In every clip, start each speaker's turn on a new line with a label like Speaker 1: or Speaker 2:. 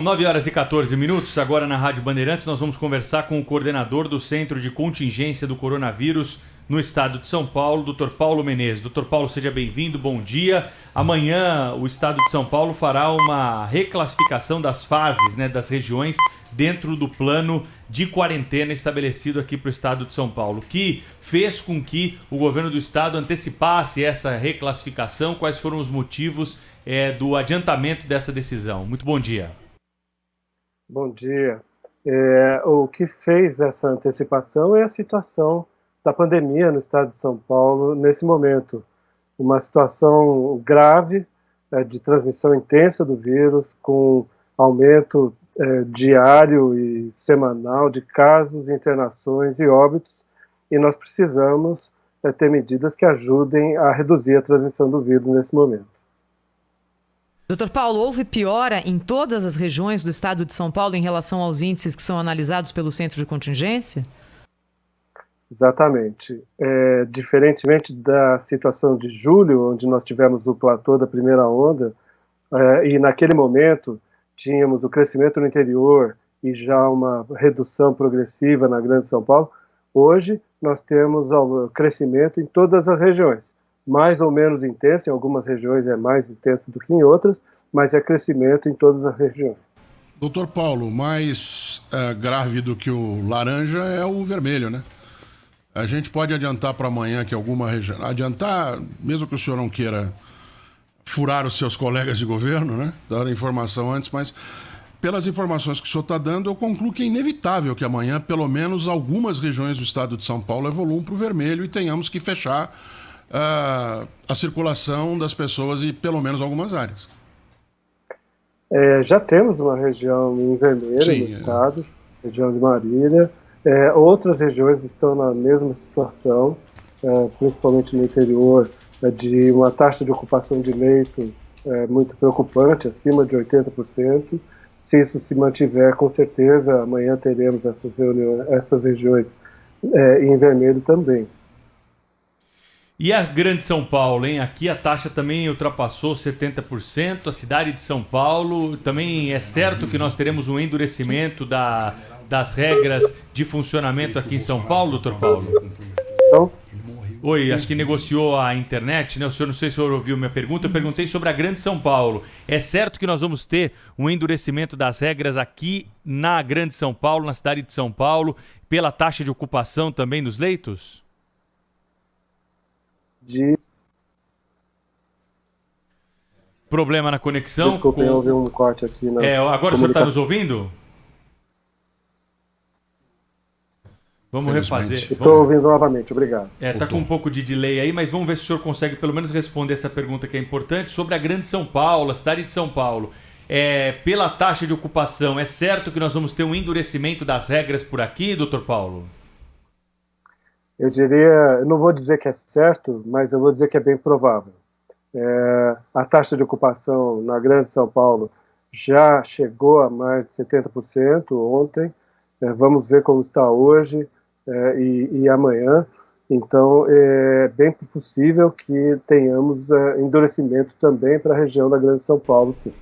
Speaker 1: 9h14, agora na Rádio Bandeirantes, nós vamos conversar com o coordenador do Centro de Contingência do Coronavírus no estado de São Paulo, Dr. Paulo Menezes. Dr. Paulo, seja bem-vindo, bom dia. Amanhã o estado de São Paulo fará uma reclassificação das fases, das regiões dentro do plano de quarentena estabelecido aqui para o estado de São Paulo, que fez com que o governo do estado antecipasse essa reclassificação. Quais foram os motivos do adiantamento dessa decisão? Muito bom dia.
Speaker 2: Bom dia. O que fez essa antecipação é a situação da pandemia no estado de São Paulo nesse momento. Uma situação grave de transmissão intensa do vírus, com aumento diário e semanal de casos, internações e óbitos, e nós precisamos ter medidas que ajudem a reduzir a transmissão do vírus nesse momento.
Speaker 3: Dr. Paulo, houve piora em todas as regiões do estado de São Paulo em relação aos índices que são analisados pelo Centro de Contingência?
Speaker 2: Exatamente. Diferentemente da situação de julho, onde nós tivemos o platô da primeira onda, e naquele momento tínhamos o crescimento no interior e já uma redução progressiva na Grande São Paulo, hoje nós temos o crescimento em todas as regiões. Mais ou menos intenso, em algumas regiões é mais intenso do que em outras, mas é crescimento em todas as regiões.
Speaker 4: Doutor Paulo, mais grave do que o laranja é o vermelho, né? A gente pode adiantar para amanhã que alguma região... Adiantar, mesmo que o senhor não queira furar os seus colegas de governo, né? Dar informação antes, mas pelas informações que o senhor está dando, eu concluo que é inevitável que amanhã, pelo menos, algumas regiões do estado de São Paulo evoluam para o vermelho e tenhamos que fechar a circulação das pessoas em pelo menos algumas áreas.
Speaker 2: Já temos uma região em vermelho no estado, região de Marília. Outras regiões estão na mesma situação, principalmente no interior, de uma taxa de ocupação de leitos muito preocupante, acima de 80%. Se isso se mantiver, com certeza, amanhã teremos essas regiões em vermelho também.
Speaker 1: E a Grande São Paulo, hein? Aqui a taxa também ultrapassou 70%. A cidade de São Paulo, também é certo que nós teremos um endurecimento das regras de funcionamento aqui em São Paulo, doutor Paulo?
Speaker 2: Então,
Speaker 1: Oi, acho que negociou a internet, né? O senhor, não sei se o senhor ouviu minha pergunta, eu perguntei sobre a Grande São Paulo. É certo que nós vamos ter um endurecimento das regras aqui na Grande São Paulo, na cidade de São Paulo, pela taxa de ocupação também dos leitos? Problema na conexão.
Speaker 2: Desculpa, eu ouvi um corte aqui.
Speaker 1: Agora o senhor está nos ouvindo? Vamos refazer.
Speaker 2: Estou ouvindo novamente, obrigado.
Speaker 1: Está com um pouco de delay aí, mas vamos ver se o senhor consegue pelo menos responder essa pergunta que é importante sobre a Grande São Paulo, a cidade de São Paulo. Pela taxa de ocupação, é certo que nós vamos ter um endurecimento das regras por aqui, doutor Paulo?
Speaker 2: Eu não vou dizer que é certo, mas eu vou dizer que é bem provável. A taxa de ocupação na Grande São Paulo já chegou a mais de 70% ontem. Vamos ver como está hoje e amanhã. Então, é bem possível que tenhamos endurecimento também para a região da Grande São Paulo, sim.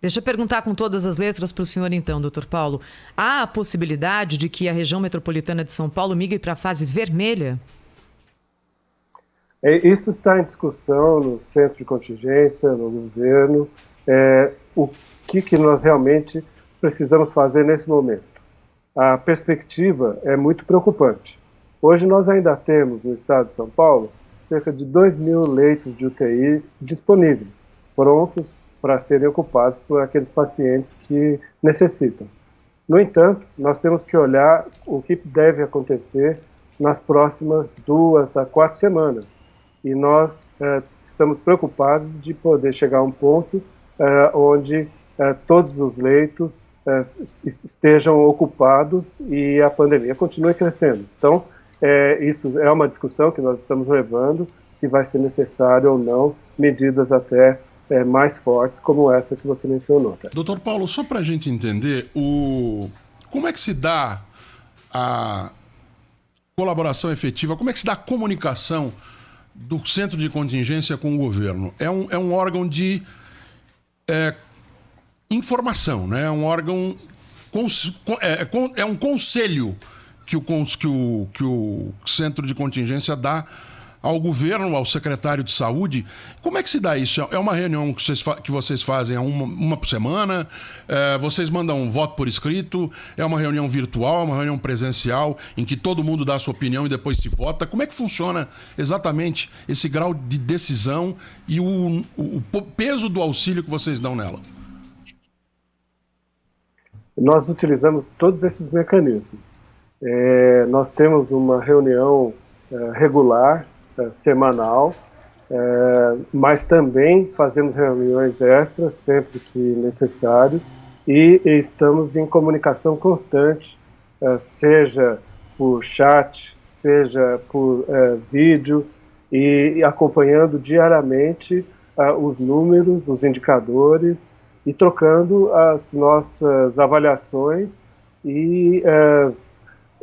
Speaker 3: Deixa eu perguntar com todas as letras para o senhor então, doutor Paulo. Há a possibilidade de que a região metropolitana de São Paulo migre para a fase vermelha?
Speaker 2: Isso está em discussão no Centro de Contingência, no governo. O que nós realmente precisamos fazer nesse momento? A perspectiva é muito preocupante. Hoje nós ainda temos no estado de São Paulo cerca de 2.000 leitos de UTI disponíveis, prontos para serem ocupados por aqueles pacientes que necessitam. No entanto, nós temos que olhar o que deve acontecer nas próximas 2 a 4 semanas. E nós estamos preocupados de poder chegar a um ponto onde todos os leitos estejam ocupados e a pandemia continue crescendo. Então, isso é uma discussão que nós estamos levando, se vai ser necessário ou não medidas até mais fortes como essa que você mencionou. Tá?
Speaker 4: Doutor Paulo, só para a gente entender, como é que se dá a colaboração efetiva, como é que se dá a comunicação do Centro de Contingência com o governo? É um órgão de informação, né? É um órgão, é um conselho que o Centro de Contingência dá ao governo, ao secretário de saúde. Como é que se dá isso? É uma reunião que vocês fazem uma por semana? Vocês mandam um voto por escrito? É uma reunião virtual? É uma reunião presencial em que todo mundo dá a sua opinião e depois se vota? Como é que funciona exatamente esse grau de decisão e o peso do auxílio que vocês dão nela?
Speaker 2: Nós utilizamos todos esses mecanismos. Nós temos uma reunião regular, semanal, mas também fazemos reuniões extras sempre que necessário e estamos em comunicação constante, seja por chat, seja por vídeo, e acompanhando diariamente os números, os indicadores e trocando as nossas avaliações e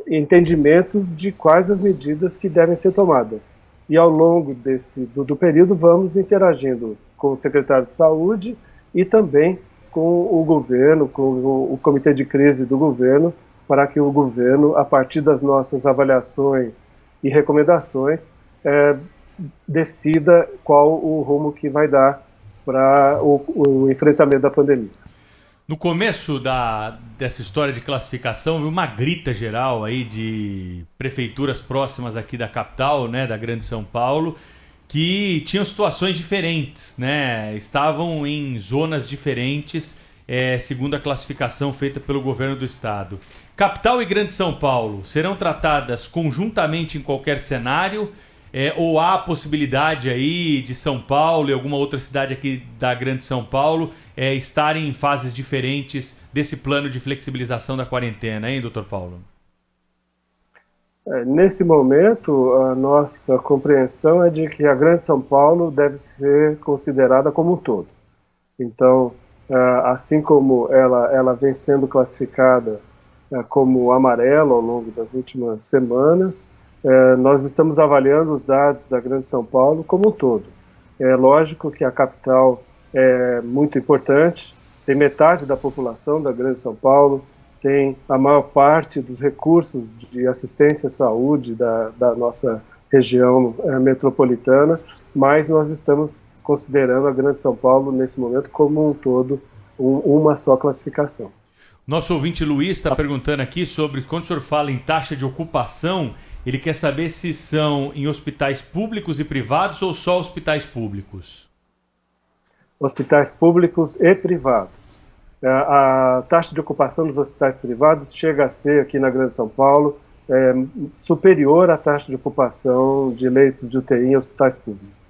Speaker 2: entendimentos de quais as medidas que devem ser tomadas. E ao longo do período vamos interagindo com o secretário de saúde e também com o governo, com o comitê de crise do governo, para que o governo, a partir das nossas avaliações e recomendações, decida qual o rumo que vai dar para o enfrentamento da pandemia.
Speaker 1: No começo dessa história de classificação, houve uma grita geral aí de prefeituras próximas aqui da capital, né, da Grande São Paulo, que tinham situações diferentes, né? Estavam em zonas diferentes, segundo a classificação feita pelo governo do estado. Capital e Grande São Paulo serão tratadas conjuntamente em qualquer cenário? Ou há a possibilidade aí de São Paulo e alguma outra cidade aqui da Grande São Paulo estarem em fases diferentes desse plano de flexibilização da quarentena, hein, doutor Paulo?
Speaker 2: Nesse momento, a nossa compreensão é de que a Grande São Paulo deve ser considerada como um todo. Então, assim como ela vem sendo classificada como amarelo ao longo das últimas semanas, nós estamos avaliando os dados da Grande São Paulo como um todo. É lógico que a capital é muito importante, tem metade da população da Grande São Paulo, tem a maior parte dos recursos de assistência à saúde da nossa região metropolitana, mas nós estamos considerando a Grande São Paulo, nesse momento, como um todo, uma só classificação.
Speaker 1: Nosso ouvinte Luiz está perguntando aqui sobre, quando o senhor fala em taxa de ocupação, ele quer saber se são em hospitais públicos e privados ou só hospitais públicos?
Speaker 2: Hospitais públicos e privados. A taxa de ocupação dos hospitais privados chega a ser, aqui na Grande São Paulo, superior à taxa de ocupação de leitos de UTI em hospitais públicos.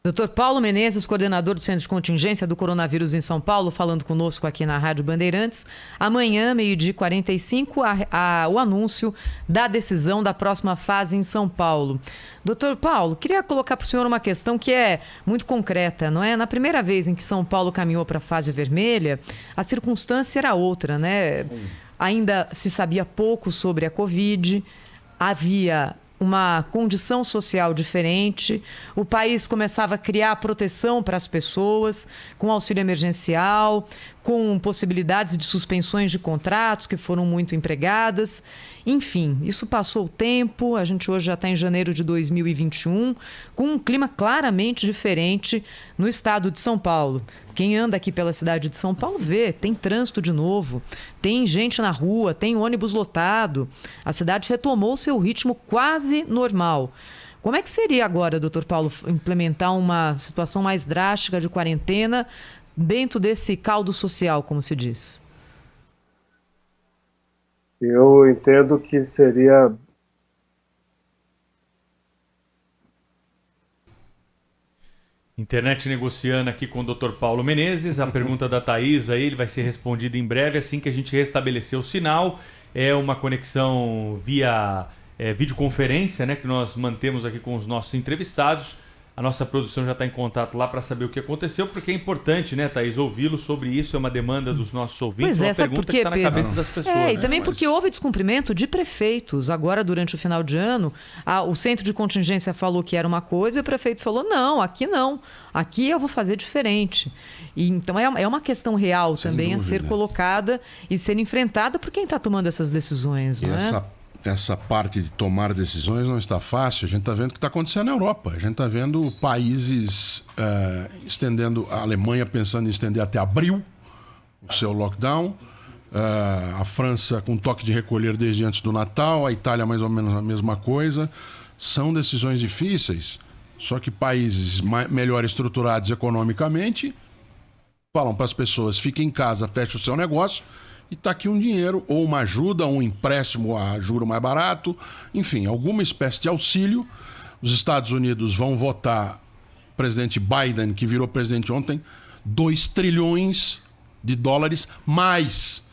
Speaker 3: Dr. Paulo Menezes, coordenador do Centro de Contingência do Coronavírus em São Paulo, falando conosco aqui na Rádio Bandeirantes. Amanhã, 12h45, o anúncio da decisão da próxima fase em São Paulo. Dr. Paulo, queria colocar para o senhor uma questão que é muito concreta, não é? Na primeira vez em que São Paulo caminhou para a fase vermelha, a circunstância era outra, né? Ainda se sabia pouco sobre a Covid, havia uma condição social diferente, o país começava a criar proteção para as pessoas, com auxílio emergencial, com possibilidades de suspensões de contratos que foram muito empregadas. Enfim, isso passou o tempo, a gente hoje já está em janeiro de 2021, com um clima claramente diferente no estado de São Paulo. Quem anda aqui pela cidade de São Paulo vê, tem trânsito de novo, tem gente na rua, tem ônibus lotado. A cidade retomou seu ritmo quase normal. Como é que seria agora, doutor Paulo, implementar uma situação mais drástica de quarentena dentro desse caldo social, como se diz?
Speaker 2: Eu entendo que seria...
Speaker 1: Internet negociando aqui com o Dr. Paulo Menezes. A pergunta da Thaís aí, ele vai ser respondido em breve, assim que a gente restabelecer o sinal. É uma conexão via videoconferência, né, que nós mantemos aqui com os nossos entrevistados. A nossa produção já está em contato lá para saber o que aconteceu, porque é importante, né, Thaís, ouvi-lo sobre isso, é uma demanda dos nossos ouvintes,
Speaker 3: Pois é,
Speaker 1: uma
Speaker 3: sabe
Speaker 1: pergunta
Speaker 3: por
Speaker 1: que
Speaker 3: quê,
Speaker 1: está na
Speaker 3: Pedro?
Speaker 1: cabeça das pessoas.
Speaker 3: E também porque houve descumprimento de prefeitos. Agora, durante o final de ano, o centro de contingência falou que era uma coisa e o prefeito falou, não, aqui eu vou fazer diferente. E, então é uma questão real também a ser colocada e ser enfrentada por quem está tomando essas decisões,
Speaker 4: E
Speaker 3: não é?
Speaker 4: essa parte de tomar decisões não está fácil. A gente está vendo o que está acontecendo na Europa. A gente está vendo países estendendo, a Alemanha pensando em estender até abril o seu lockdown, a França com toque de recolher desde antes do Natal, a Itália mais ou menos a mesma coisa. São decisões difíceis, só que países melhor estruturados economicamente falam para as pessoas, fiquem em casa, feche o seu negócio, e está aqui um dinheiro, ou uma ajuda, um empréstimo a juro mais barato, enfim, alguma espécie de auxílio. Os Estados Unidos vão votar, o presidente Biden, que virou presidente ontem, 2 trilhões de dólares mais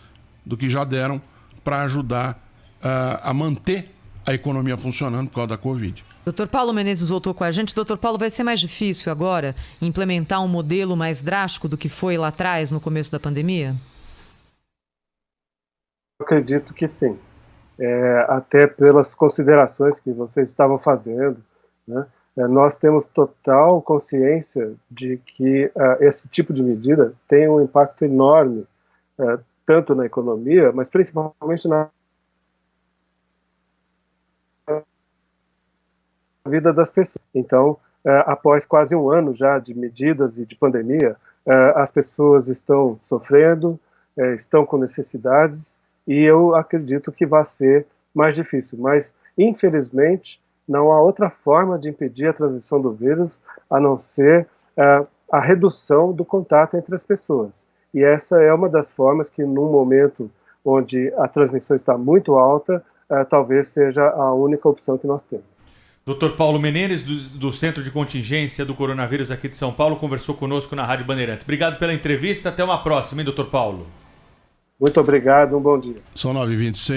Speaker 4: do que já deram para ajudar a manter a economia funcionando por causa da Covid.
Speaker 3: Dr. Paulo Menezes voltou com a gente. Dr. Paulo, vai ser mais difícil agora implementar um modelo mais drástico do que foi lá atrás, no começo da pandemia?
Speaker 2: Eu acredito que sim, até pelas considerações que vocês estavam fazendo, né? Nós temos total consciência de que esse tipo de medida tem um impacto enorme, tanto na economia, mas principalmente na vida das pessoas. Então, após quase um ano já de medidas e de pandemia, as pessoas estão sofrendo, estão com necessidades, e eu acredito que vai ser mais difícil. Mas, infelizmente, não há outra forma de impedir a transmissão do vírus a não ser a redução do contato entre as pessoas. E essa é uma das formas que, num momento onde a transmissão está muito alta, talvez seja a única opção que nós temos.
Speaker 1: Dr. Paulo Menezes, do Centro de Contingência do Coronavírus aqui de São Paulo, conversou conosco na Rádio Bandeirantes. Obrigado pela entrevista, até uma próxima, hein, Dr. Paulo?
Speaker 2: Muito obrigado, um bom dia.
Speaker 4: São 9h26.